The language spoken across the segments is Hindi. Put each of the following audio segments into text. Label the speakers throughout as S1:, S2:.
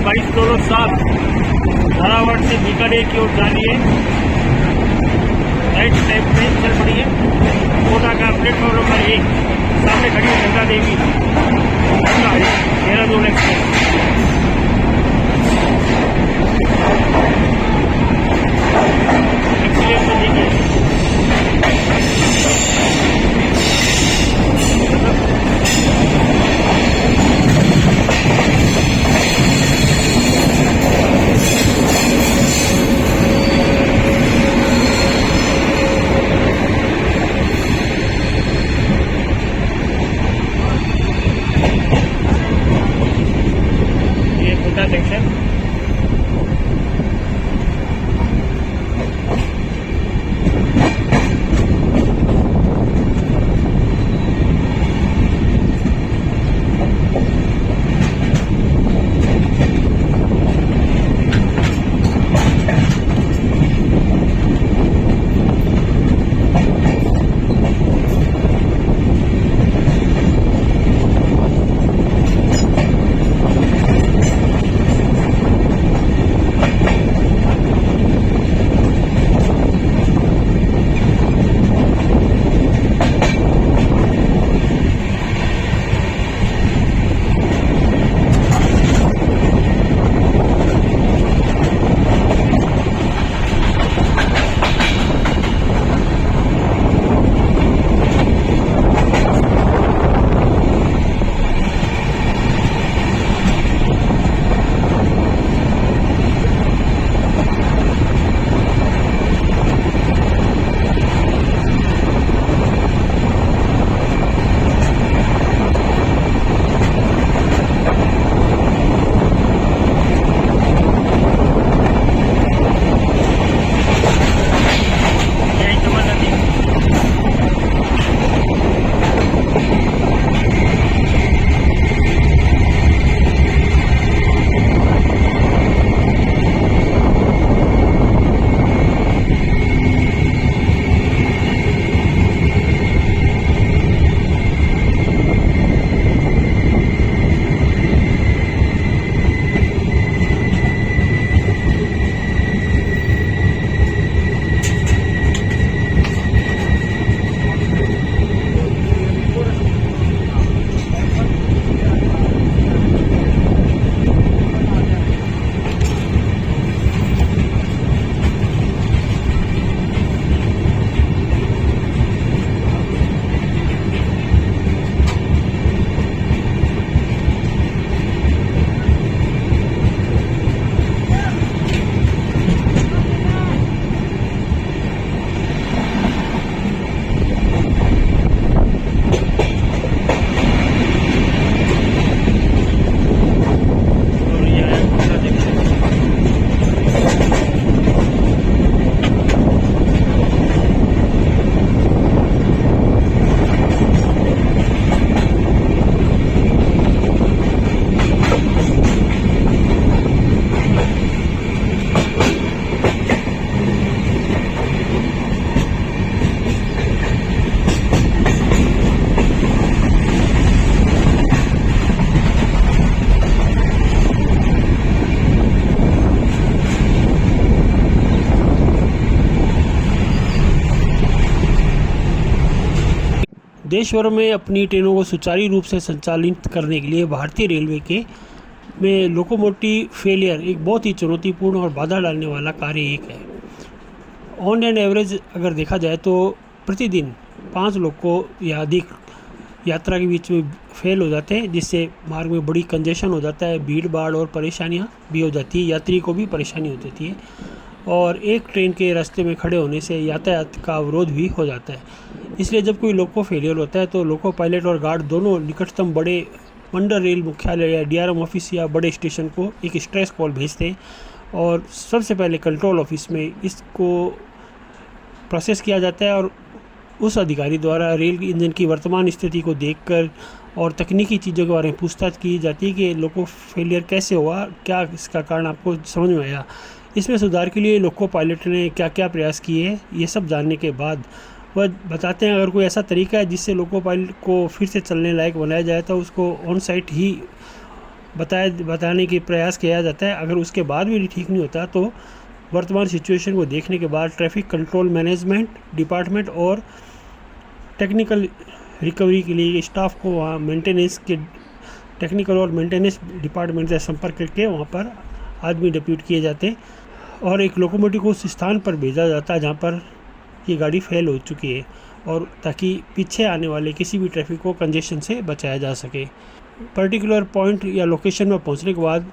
S1: लाइन 22-7 धारावाड़ से बीकानेर की ओर जा रही है। राइट साइड में चल पड़ी है। कोटा का प्लेटफॉर्म नंबर 1 सामने खड़ी है गंगा देवी देहरादून एक्सप्रेस। ये कोटा जंक्शन देश भर में अपनी ट्रेनों को सुचारू रूप से संचालित करने के लिए भारतीय रेलवे के में लोकोमोटिव फेलियर एक बहुत ही चुनौतीपूर्ण और बाधा डालने वाला कार्य एक है। ऑन एंड एवरेज अगर देखा जाए तो प्रतिदिन 5 लोग को या अधिक यात्रा के बीच में फेल हो जाते हैं, जिससे मार्ग में बड़ी कंजेशन हो जाता है, भीड़ भाड़ और परेशानियां भी हो जाती है, यात्री को भी परेशानी हो जाती है और एक ट्रेन के रास्ते में खड़े होने से यातायात का अवरोध भी हो जाता है। इसलिए जब कोई लोको फेलियर होता है तो लोको पायलट और गार्ड दोनों निकटतम बड़े मंडल रेल मुख्यालय या डीआरएम ऑफिस या बड़े स्टेशन को एक स्ट्रेस कॉल भेजते हैं और सबसे पहले कंट्रोल ऑफिस में इसको प्रोसेस किया जाता है और उस अधिकारी द्वारा रेल इंजन की वर्तमान स्थिति को देखकर और तकनीकी चीज़ों के बारे में पूछताछ की जाती है कि लोको फेलियर कैसे हुआ, क्या इसका कारण आपको समझ में आया, इसमें सुधार के लिए लोको पायलट ने क्या क्या प्रयास किए। ये सब जानने के बाद वह बताते हैं अगर कोई ऐसा तरीका है जिससे लोको पायलट को फिर से चलने लायक बनाया जाए तो उसको ऑन साइट ही बताने की प्रयास किया जाता है। अगर उसके बाद भी ठीक नहीं होता तो वर्तमान सिचुएशन को देखने के बाद ट्रैफिक कंट्रोल मैनेजमेंट डिपार्टमेंट और टेक्निकल रिकवरी के लिए स्टाफ को वहाँ मेंटेनेंस के टेक्निकल और मेंटेनेंस डिपार्टमेंट से संपर्क करके वहाँ पर आदमी डिप्यूट किए जाते और एक लोकोमोटिव को उस स्थान पर भेजा जाता है जहाँ पर ये गाड़ी फेल हो चुकी है, और ताकि पीछे आने वाले किसी भी ट्रैफिक को कंजेशन से बचाया जा सके। पर्टिकुलर पॉइंट या लोकेशन में पहुँचने के बाद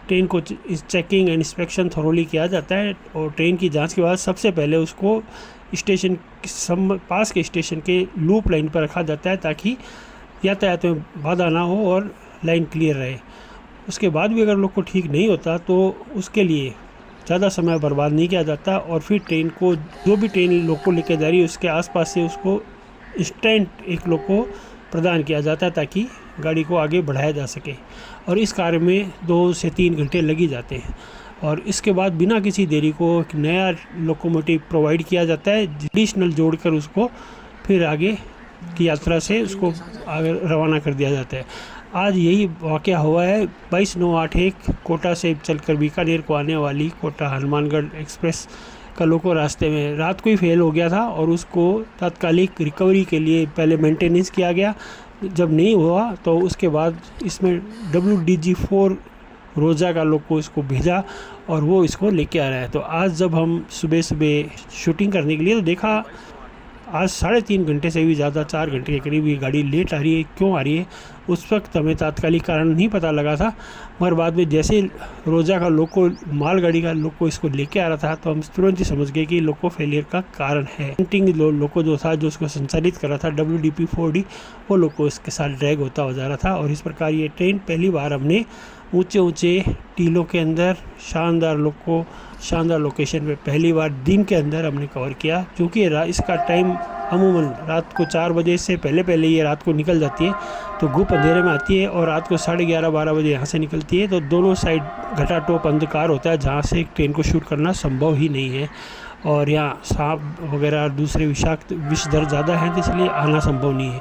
S1: ट्रेन को चेकिंग एंड इंस्पेक्शन थोरोली किया जाता है, और ट्रेन की जांच के बाद सबसे पहले उसको स्टेशन पास के स्टेशन के लूप लाइन पर रखा जाता है ताकि यातायात में बाधा ना हो और लाइन क्लियर रहे। उसके बाद भी अगर लोग को ठीक नहीं होता तो उसके लिए ज़्यादा समय बर्बाद नहीं किया जाता, और फिर ट्रेन को जो भी ट्रेन लोग को लेकर जा रही है उसके आसपास से उसको इंस्टेंट एक लोग को प्रदान किया जाता है ताकि गाड़ी को आगे बढ़ाया जा सके, और इस कार्य में 2 से 3 घंटे लग ही जाते हैं। और इसके बाद बिना किसी देरी को एक नया लोकोमोटिव प्रोवाइड किया जाता है, एडिशनल जोड़कर उसको फिर आगे की यात्रा से उसको आगे रवाना कर दिया जाता है। आज यही वाक़या हुआ है। 22/9/81 कोटा से चलकर बीकानेर को आने वाली कोटा हनुमानगढ़ एक्सप्रेस का लोको रास्ते में रात को ही फेल हो गया था, और उसको तात्कालिक रिकवरी के लिए पहले मेंटेनेंस किया गया। जब नहीं हुआ तो उसके बाद इसमें WDG4 रोजा का लोग को इसको भेजा और वो इसको लेके आ रहा है। तो आज जब हम सुबह शूटिंग करने के लिए तो देखा आज 3.5 घंटे से भी ज़्यादा 4 घंटे के करीब ये गाड़ी लेट आ रही है। क्यों आ रही है उस वक्त हमें तात्कालिक कारण नहीं पता लगा था, मगर बाद में जैसे रोजा का लोको मालगाड़ी का लोको इसको लेके आ रहा था तो हम तुरंत ही समझ गए कि लोको फेलियर का कारण है। लोको जो था जो उसको संचालित कर रहा था WDP4D वो लोको इसके साथ ड्रैग होता जा रहा था, और इस प्रकार ये ट्रेन पहली बार हमने ऊंचे टीलों के अंदर शानदार लोकेशन पे पहली बार दिन के अंदर हमने कवर किया। क्योंकि इसका टाइम अमूमन रात को 4 बजे से पहले ये रात को निकल जाती है, तो गुप अंधेरे में आती है, और रात को 11:30-12 बजे यहाँ से निकलती है। तो दोनों साइड घटाटोप अंधकार होता है जहाँ से एक ट्रेन को शूट करना संभव ही नहीं है, और यहाँ सांप वगैरह दूसरे विषाक्त विषधर ज़्यादा हैं, तो इसलिए आना संभव नहीं है।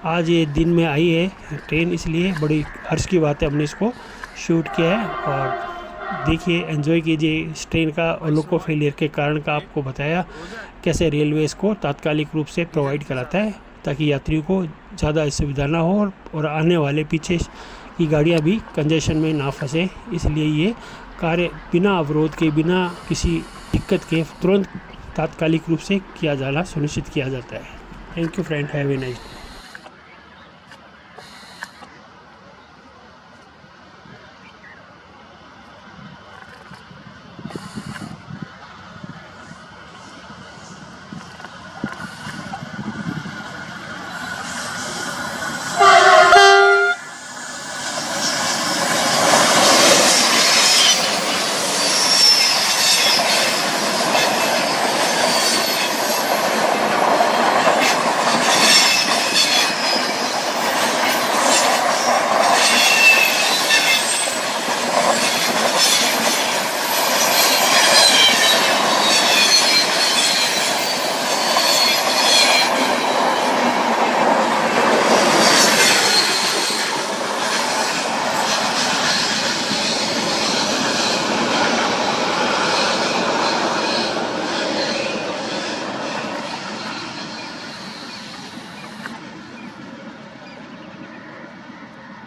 S1: आज ये दिन में आई है ट्रेन, इसलिए बड़ी हर्ष की बात है हमने इसको शूट किया है। और देखिए, एंजॉय कीजिए इस ट्रेन का, और लोको फेलियर के कारण का आपको बताया कैसे रेलवे इसको तात्कालिक रूप से प्रोवाइड कराता है ताकि यात्रियों को ज़्यादा असुविधा ना हो और आने वाले पीछे की गाड़ियाँ भी कंजेशन में ना फंसे। इसलिए ये कार्य बिना अवरोध के, बिना किसी दिक्कत के तुरंत तात्कालिक रूप से किया जाना सुनिश्चित किया जाता है। Thank you friend, have a nice day.